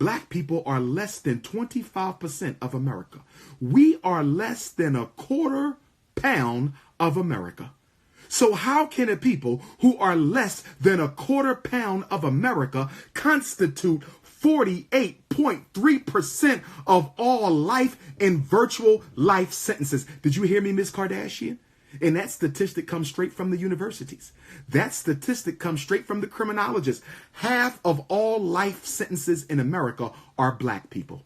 Black people are less than 25% of America. We are less than a quarter pound of America. So how can a people who are less than a quarter pound of America constitute 48.3% of all life and virtual life sentences? Did you hear me, Ms. Kardashian? And that statistic comes straight from the universities. That statistic comes straight from the criminologists. Half of all life sentences in America are black people.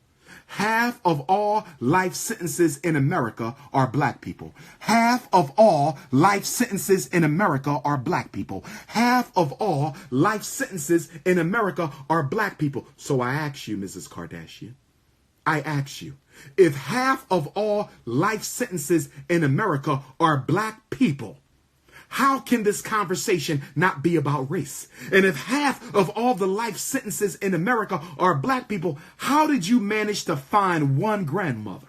Half of all life sentences in America are black people. Half of all life sentences in America are black people. Half of all life sentences in America are black people. So I ask you, Mrs. Kardashian, I ask you, if half of all life sentences in America are black people, how can this conversation not be about race? And if half of all the life sentences in America are black people, how did you manage to find one grandmother?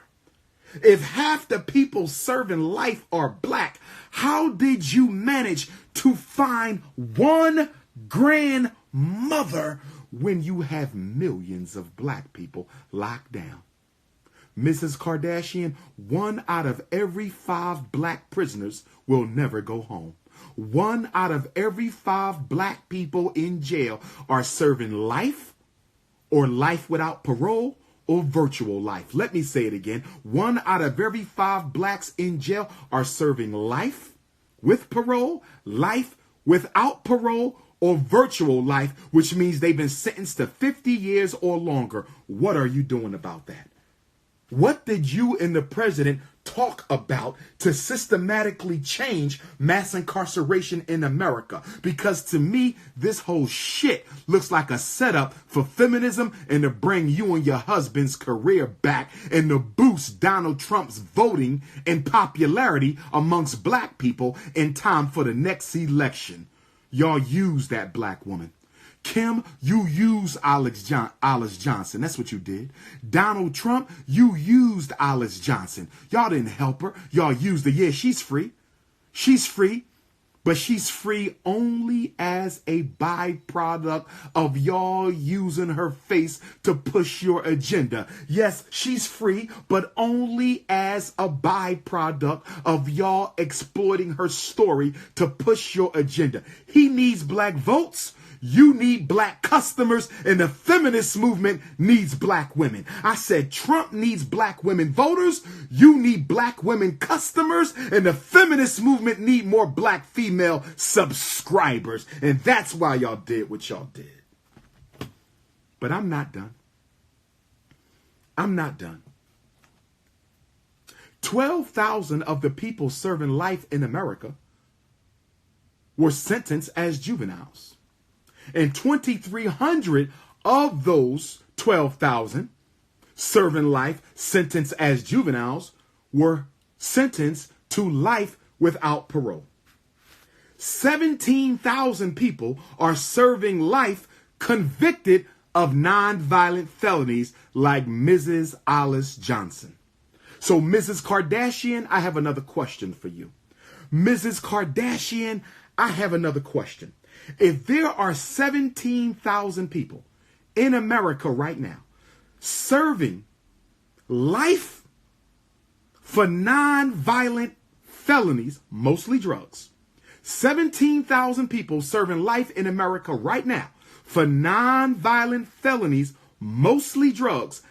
If half the people serving life are black, how did you manage to find one grandmother when you have millions of black people locked down? Mrs. Kardashian, 1 out of every 5 black prisoners will never go home. 1 out of every 5 black people in jail are serving life or life without parole or virtual life. Let me say it again. 1 out of every 5 blacks in jail are serving life with parole, life without parole, or virtual life, which means they've been sentenced to 50 years or longer. What are you doing about that? What did you and the president talk about to systematically change mass incarceration in America? Because to me, this whole shit looks like a setup for feminism and to bring you and your husband's career back and to boost Donald Trump's voting and popularity amongst black people in time for the next election. Y'all use that black woman. Kim, you used Alice Johnson. That's what you did. Donald Trump, you used Alice Johnson. Y'all didn't help her. Y'all used her. Yeah, she's free. She's free. But she's free only as a byproduct of y'all using her face to push your agenda. Yes, she's free, but only as a byproduct of y'all exploiting her story to push your agenda. He needs black votes. You need black customers, and the feminist movement needs black women. I said Trump needs black women voters. You need black women customers, and the feminist movement need more black female subscribers. And that's why y'all did what y'all did. But I'm not done. I'm not done. 12,000 of the people serving life in America were sentenced as juveniles. And 2,300 of those 12,000 serving life sentenced as juveniles were sentenced to life without parole. 17,000 people are serving life convicted of nonviolent felonies like Mrs. Alice Johnson. So, Mrs. Kardashian, I have another question for you. Mrs. Kardashian, I have another question. If there are 17,000 people in America right now serving life for non-violent felonies, mostly drugs, 17,000 people serving life in America right now for non-violent felonies, mostly drugs,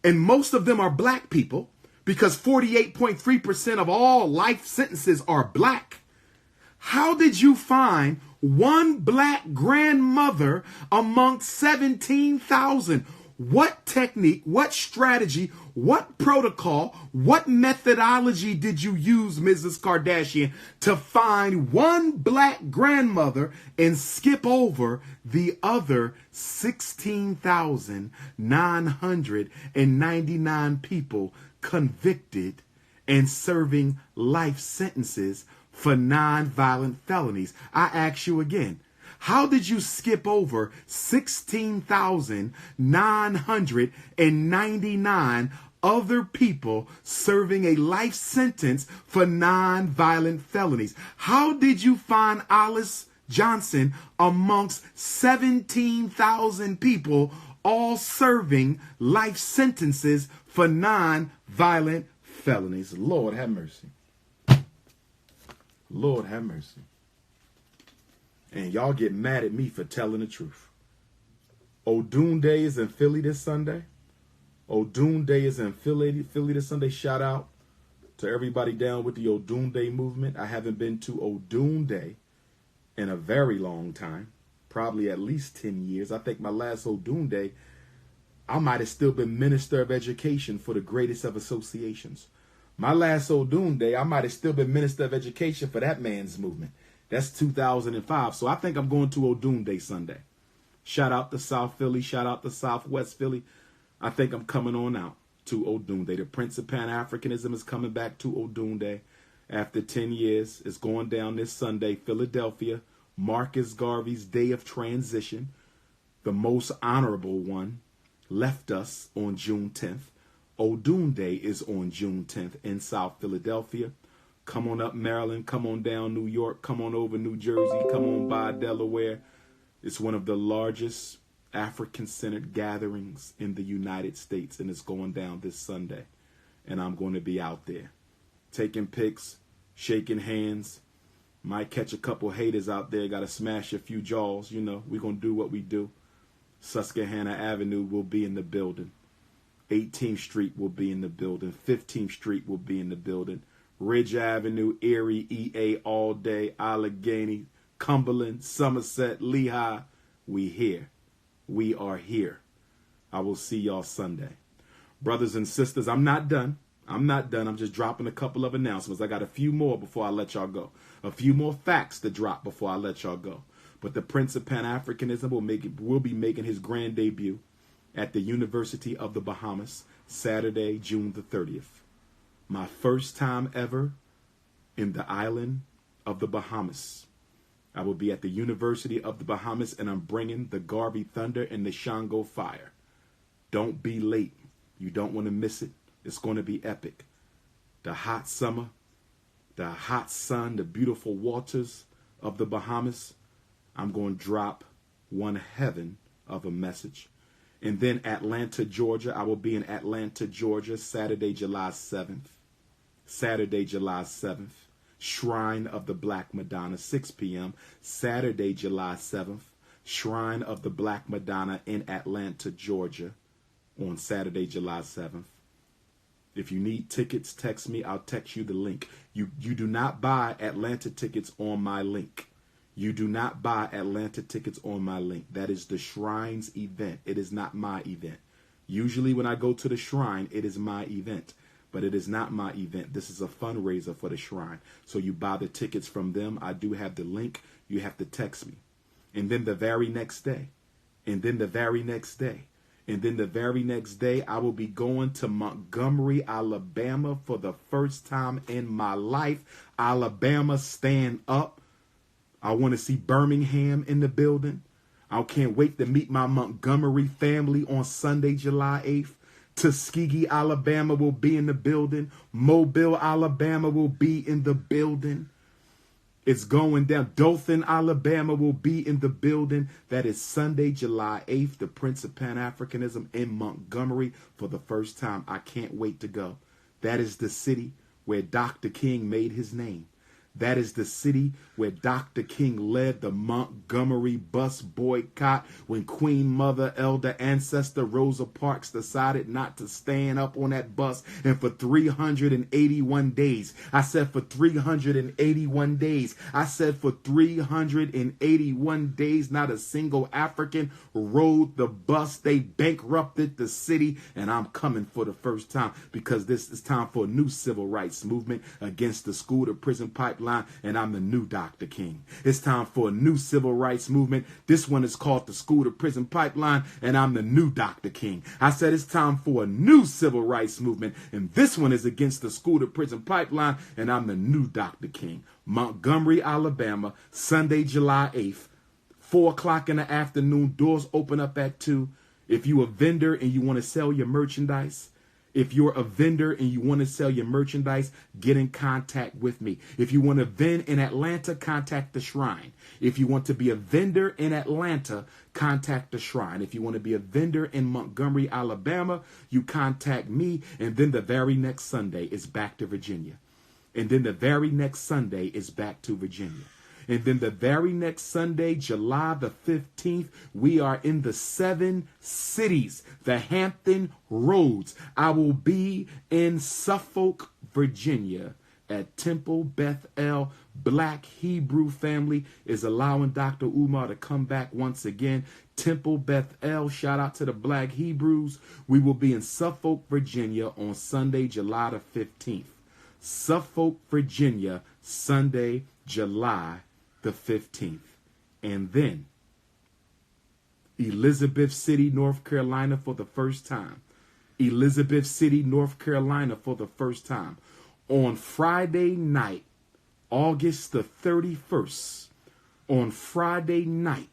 and most of them are black people because 48.3% of all life sentences are black. How did you find one black grandmother amongst 17,000? What technique, what strategy, what protocol, what methodology did you use, Mrs. Kardashian, to find one black grandmother and skip over the other 16,999 people convicted and serving life sentences for non-violent felonies? I ask you again, how did you skip over 16,999 other people serving a life sentence for non-violent felonies? How did you find Alice Johnson amongst 17,000 people all serving life sentences for non-violent felonies. Lord have mercy. Lord have mercy. And y'all get mad at me for telling the truth. Odoon Day is in Philly this Sunday. Odoon Day is in Philly this Sunday. Shout out to everybody down with the Odoon Day movement. I haven't been to Odoon Day in a very long time. Probably at least 10 years. I think my last Odoon Day, I might have still been Minister of Education for the greatest of associations. My last Odoon Day, I might have still been Minister of Education for that man's movement. That's 2005. So I think I'm going to Odoon Day Sunday. Shout out to South Philly. Shout out to Southwest Philly. I think I'm coming on out to Odoon Day. The Prince of Pan-Africanism is coming back to Odoon Day after 10 years. It's going down this Sunday, Philadelphia. Marcus Garvey's day of transition, the most honorable one, left us on June 10th. Odoon Day is on June 10th in South Philadelphia. Come on up, Maryland. Come on down, New York. Come on over, New Jersey. Come on by, Delaware. It's one of the largest African-centered gatherings in the United States, and it's going down this Sunday. And I'm going to be out there taking pics, shaking hands. Might catch a couple haters out there. Got to smash a few jaws. You know, we're going to do what we do. Susquehanna Avenue will be in the building. 18th Street will be in the building. 15th Street will be in the building. Ridge Avenue, Erie, EA all day. Allegheny, Cumberland, Somerset, Lehigh. We here. We are here. I will see y'all Sunday. Brothers and sisters, I'm not done. I'm just dropping a couple of announcements. I got a few more before I let y'all go. A few more facts to drop before I let y'all go. But the Prince of Pan-Africanism will be making his grand debut at the University of the Bahamas, Saturday, June the 30th. My first time ever in the island of the Bahamas. I will be at the University of the Bahamas, and I'm bringing the Garvey Thunder and the Shango Fire. Don't be late. You don't want to miss it. It's going to be epic. The hot summer, the hot sun, the beautiful waters of the Bahamas. I'm going to drop one heaven of a message. And then Atlanta, Georgia. I will be in Atlanta, Georgia, Saturday, July 7th. Saturday, July 7th. Shrine of the Black Madonna, 6 p.m. Saturday, July 7th. Shrine of the Black Madonna in Atlanta, Georgia on Saturday, July 7th. If you need tickets, text me. I'll text you the link. You do not buy Atlanta tickets on my link. You do not buy Atlanta tickets on my link. That is the Shrine's event. It is not my event. Usually when I go to the Shrine, it is my event. But it is not my event. This is a fundraiser for the Shrine. So you buy the tickets from them. I do have the link. You have to text me. And then the very next day. And then the very next day. And then the very next day, I will be going to Montgomery, Alabama for the first time in my life. Alabama, stand up. I want to see Birmingham in the building. I can't wait to meet my Montgomery family on Sunday, July 8th. Tuskegee, Alabama will be in the building. Mobile, Alabama will be in the building. It's going down. Dothan, Alabama will be in the building. That is Sunday, July 8th, the Prince of Pan-Africanism in Montgomery for the first time. I can't wait to go. That is the city where Dr. King made his name. That is the city where Dr. King led the Montgomery bus boycott when Queen Mother, Elder Ancestor Rosa Parks decided not to stand up on that bus. And for 381 days, I said for 381 days, I said for 381 days, not a single African rode the bus. They bankrupted the city, and I'm coming for the first time because this is time for a new civil rights movement against the school to prison pipeline. And I'm the new Dr. King. It's time for a new civil rights movement. This one is called the School to Prison Pipeline, and I'm the new Dr. King. I said it's time for a new civil rights movement, and this one is against the School to Prison Pipeline, and I'm the new Dr. King. Montgomery, Alabama, Sunday, July 8th, 4 o'clock in the afternoon. Doors open up at 2. If you a vendor and you want to sell your merchandise, If you're a vendor and you want to sell your merchandise, get in contact with me. If you want to vend in Atlanta, contact the Shrine. If you want to be a vendor in Atlanta, contact the Shrine. If you want to be a vendor in Montgomery, Alabama, you contact me. And then the very next Sunday is back to Virginia. And then the very next Sunday is back to Virginia. And then the very next Sunday, July the 15th, we are in the 7 cities, the Hampton Roads. I will be in Suffolk, Virginia at Temple Bethel. Black Hebrew family is allowing Dr. Umar to come back once again. Temple Bethel, shout out to the Black Hebrews. We will be in Suffolk, Virginia on Sunday, July the 15th. Suffolk, Virginia, Sunday, July the 15th. And then Elizabeth City, North Carolina for the first time. Elizabeth City, North Carolina for the first time. On Friday night, August the 31st. On Friday night,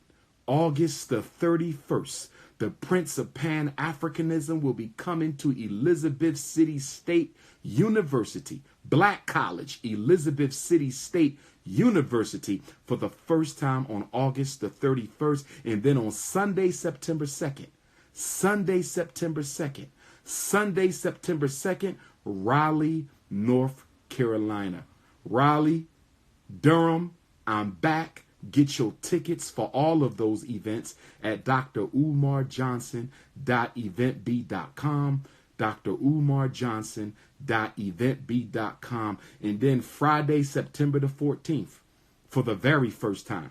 August the 31st, the Prince of Pan-Africanism will be coming to Elizabeth City State University, Black College, Elizabeth City State University for the first time on August the 31st. And then on Sunday, September 2nd, Sunday, September 2nd, Raleigh, North Carolina. Raleigh, Durham, I'm back. Get your tickets for all of those events at drumarjohnson.eventbrite.com, drumarjohnson.eventbrite.com. And then Friday, September the 14th, for the very first time.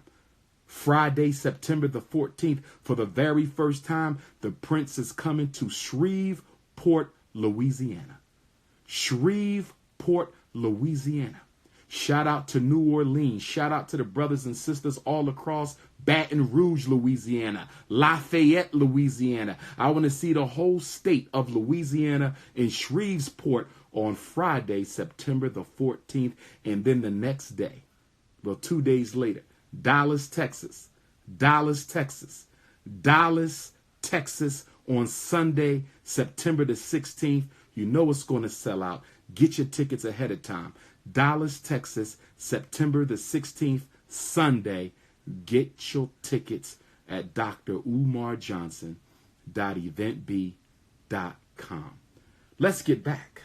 Friday, September the 14th, for the very first time, the Prince is coming to Shreveport, Louisiana. Shreveport, Louisiana. Shout out to New Orleans. Shout out to the brothers and sisters all across Baton Rouge, Louisiana, Lafayette, Louisiana. I want to see the whole state of Louisiana in Shreveport on Friday, September the 14th. And then the next day, well, 2 days later, Dallas, Texas on Sunday, September the 16th. You know it's going to sell out. Get your tickets ahead of time. Dallas, Texas, September the 16th, Sunday. Get your tickets at drumarjohnson.eventbrite.com. Let's get back.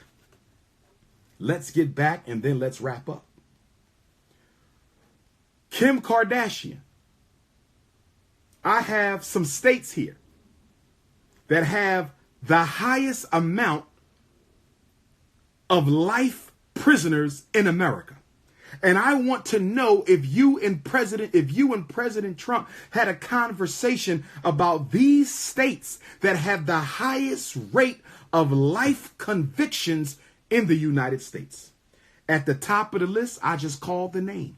And then let's wrap up. Kim Kardashian. I have some states here that have the highest amount of life prisoners in America. And I want to know if you and President Trump had a conversation about these states that have the highest rate of life convictions in the United States. At the top of the list, I just called the name.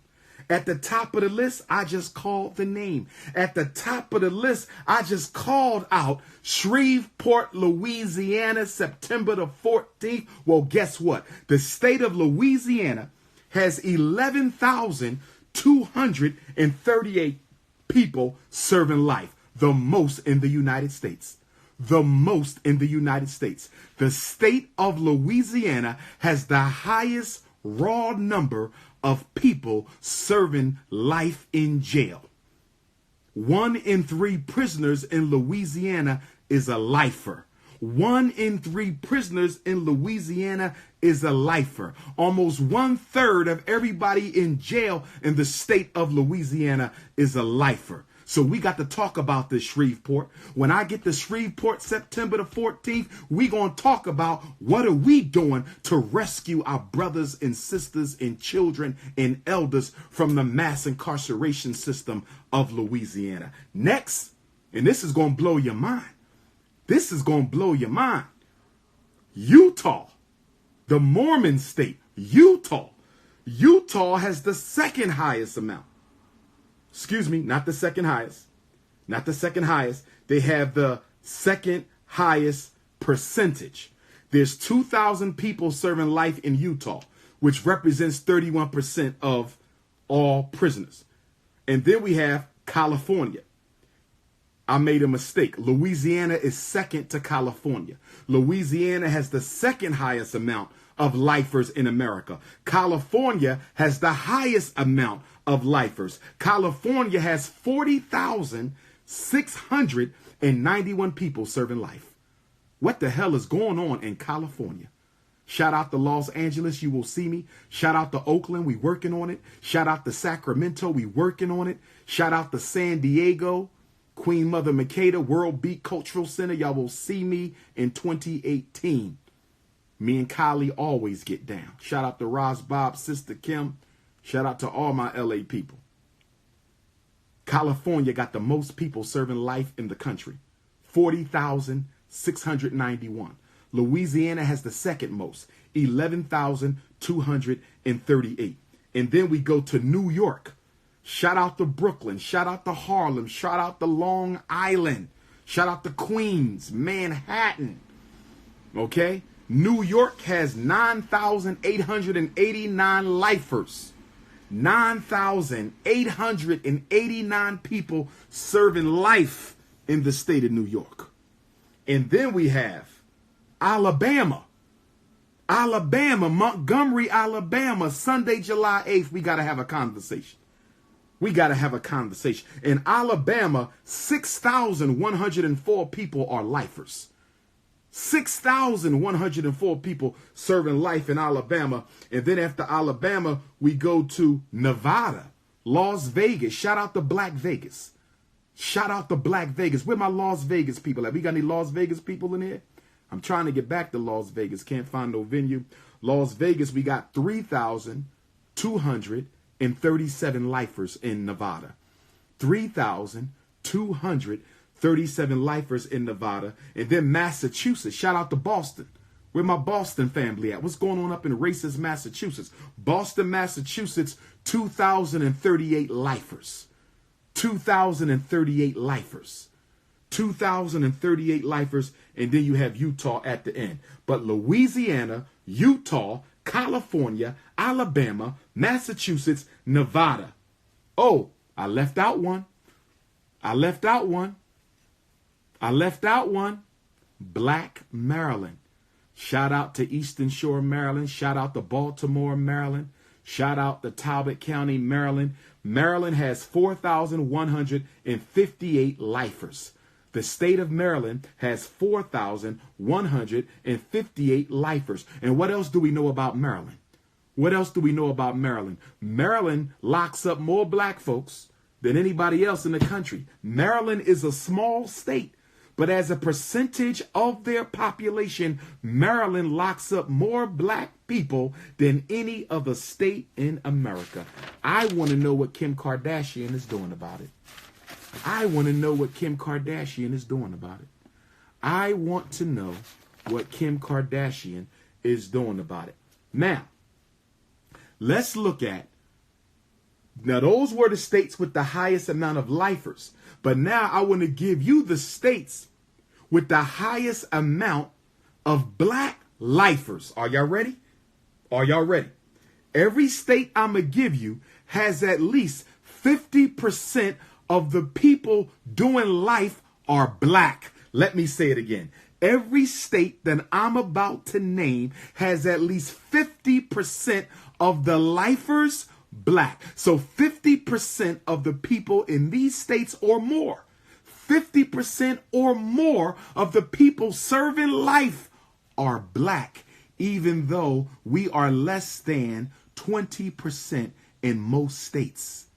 At the top of the list, I just called the name. At the top of the list, I just called out Shreveport, Louisiana, September the 14th. Well, guess what? The state of Louisiana has 11,238 people serving life, the most in the United States. The most in the United States. The state of Louisiana has the highest raw number of people serving life in jail. 1 in 3 prisoners in Louisiana is a lifer. 1 in 3 prisoners in Louisiana is a lifer. Almost 1/3 of everybody in jail in the state of Louisiana is a lifer. So we got to talk about this Shreveport. When I get to Shreveport, September the 14th, we going to talk about what are we doing to rescue our brothers and sisters and children and elders from the mass incarceration system of Louisiana. Next, and this is going to blow your mind. This is going to blow your mind. Utah, the Mormon state, Utah. Utah has the second highest amount. Excuse me, not the second highest. Not the second highest. They have the second highest percentage. There's 2,000 people serving life in Utah, which represents 31% of all prisoners. And then we have California. I made a mistake. Louisiana is second to California. Louisiana has the second highest amount of lifers in America. California has the highest amount of lifers. California has 40,691 people serving life. What the hell is going on in California? Shout out to Los Angeles, you will see me. Shout out to Oakland, we working on it. Shout out to Sacramento, we working on it. Shout out to San Diego, Queen Mother Makeda, World Beat Cultural Center. Y'all will see me in 2018. Me and Kylie always get down. Shout out to Roz Bob, Sister Kim. Shout out to all my LA people. California got the most people serving life in the country. 40,691. Louisiana has the second most, 11,238. And then we go to New York. Shout out to Brooklyn. Shout out to Harlem. Shout out to Long Island. Shout out to Queens, Manhattan. Okay? New York has 9,889 lifers. 9,889 people serving life in the state of New York. And then we have Alabama. Montgomery, Alabama, Sunday, July 8th, we got to have a conversation. We got to have a conversation. In Alabama, 6,104 people are lifers. 6,104 people serving life in Alabama. And then after Alabama, we go to Nevada, Las Vegas. Shout out to Black Vegas. Shout out to Black Vegas. Where my Las Vegas people at? We got any Las Vegas people in here? I'm trying to get back to Las Vegas. Can't find no venue. Las Vegas, we got 3,237 lifers in Nevada. 3,237 lifers in Nevada. And then Massachusetts. Shout out to Boston. Where my Boston family at? What's going on up in racist Massachusetts? Boston, Massachusetts, 2,038 lifers. 2,038 lifers. 2,038 lifers, and then you have Utah at the end. But Louisiana, Utah, California, Alabama, Massachusetts, Nevada. Oh, I left out one. Black Maryland. Shout out to Eastern Shore, Maryland. Shout out to Baltimore, Maryland. Shout out to Talbot County, Maryland. Maryland has 4,158 lifers. The state of Maryland has 4,158 lifers. And what else do we know about Maryland? Maryland locks up more black folks than anybody else in the country. Maryland is a small state, but as a percentage of their population, Maryland locks up more black people than any other state in America. I want to know what Kim Kardashian is doing about it. I want to know what Kim Kardashian is doing about it. Now, let's look at, now those were the states with the highest amount of lifers. But now I want to give you the states with the highest amount of black lifers. Are y'all ready? Every state I'm going to give you has at least 50% of the people doing life are black. Let me say it again. Every state that I'm about to name has at least 50% of the lifers black. So 50% of the people in these states or more, 50% or more of the people serving life are black, even though we are less than 20% in most states.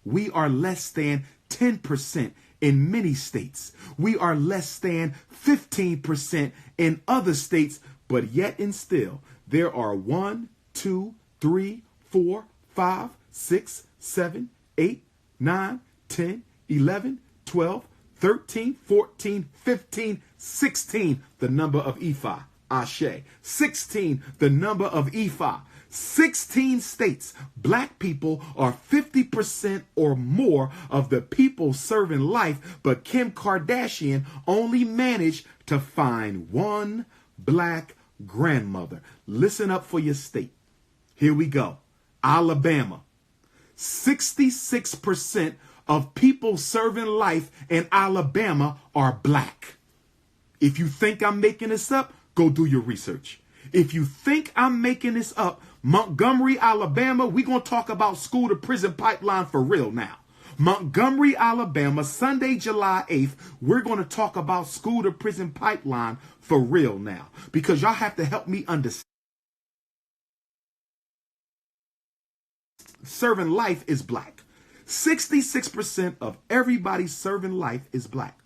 We are less than 10% in many states. We are less than 15% in other states, but yet and still, there are 1, 2, 3, 4, 5, 6, 7, 8, 9, 10, 11, 12, 13, 14, 15, 16, the number of Ifa, Ashe. 16, the number of Ifa. 16 states, black people are 50% or more of the people serving life, but Kim Kardashian only managed to find one black grandmother. Listen up for your state. Here we go. Alabama. 66% of people serving life in Alabama are black. If you think I'm making this up, go do your research. If you think I'm making this up, Montgomery, Alabama, we're going to talk about school to prison pipeline for real now. Montgomery, Alabama, Sunday, July 8th, we're going to talk about school to prison pipeline for real now, because y'all have to help me understand. Serving life is black. 66% of everybody serving life is black.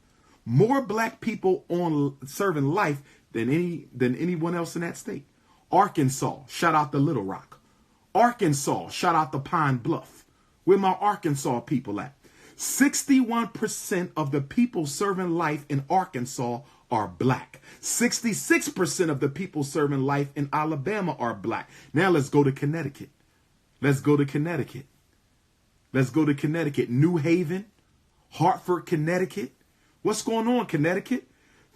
More black people on serving life than anyone else in that state. Arkansas, shout out to Little Rock. Arkansas, shout out to Pine Bluff. Where my Arkansas people at? 61% of the people serving life in Arkansas are black. 66% of the people serving life in Alabama are black. Now let's go to Connecticut. Let's go to Connecticut. Let's go to Connecticut. New Haven, Hartford, Connecticut. What's going on, Connecticut?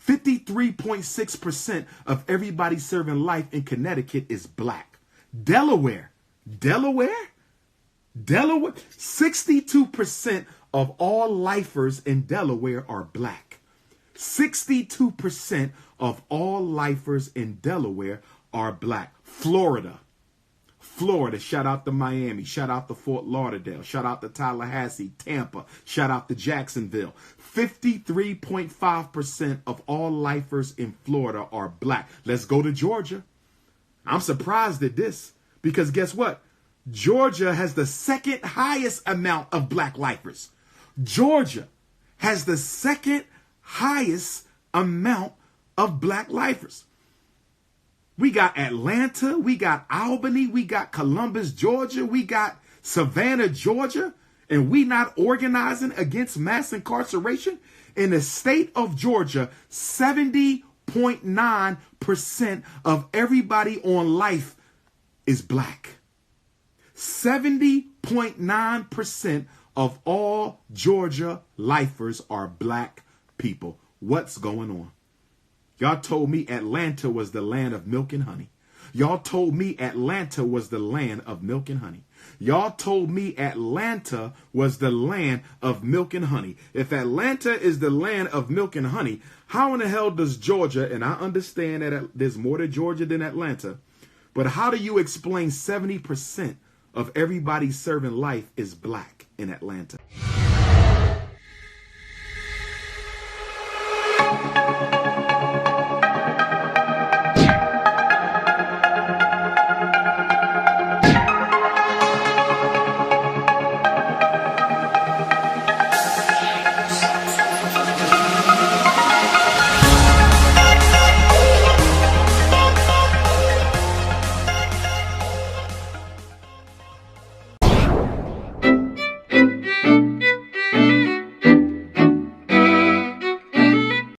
53.6% of everybody serving life in Connecticut is black. Delaware. 62% of all lifers in Delaware are black. 62% of all lifers in Delaware are black. Florida, shout out to Miami, shout out to Fort Lauderdale, shout out to Tallahassee, Tampa, shout out to Jacksonville. 53.5% of all lifers in Florida are black. Let's go to Georgia. I'm surprised at this because guess what? Georgia has the second highest amount of black lifers. Georgia has the second highest amount of black lifers. We got Atlanta, we got Albany, we got Columbus, Georgia, we got Savannah, Georgia, and we not organizing against mass incarceration? In the state of Georgia, 70.9% of everybody on life is black. 70.9% of all Georgia lifers are black people. What's going on? Y'all told me Atlanta was the land of milk and honey. Y'all told me Atlanta was the land of milk and honey. Y'all told me Atlanta was the land of milk and honey. If Atlanta is the land of milk and honey, how in the hell does Georgia, and I understand that there's more to Georgia than Atlanta, but how do you explain 70% of everybody serving life is black in Atlanta?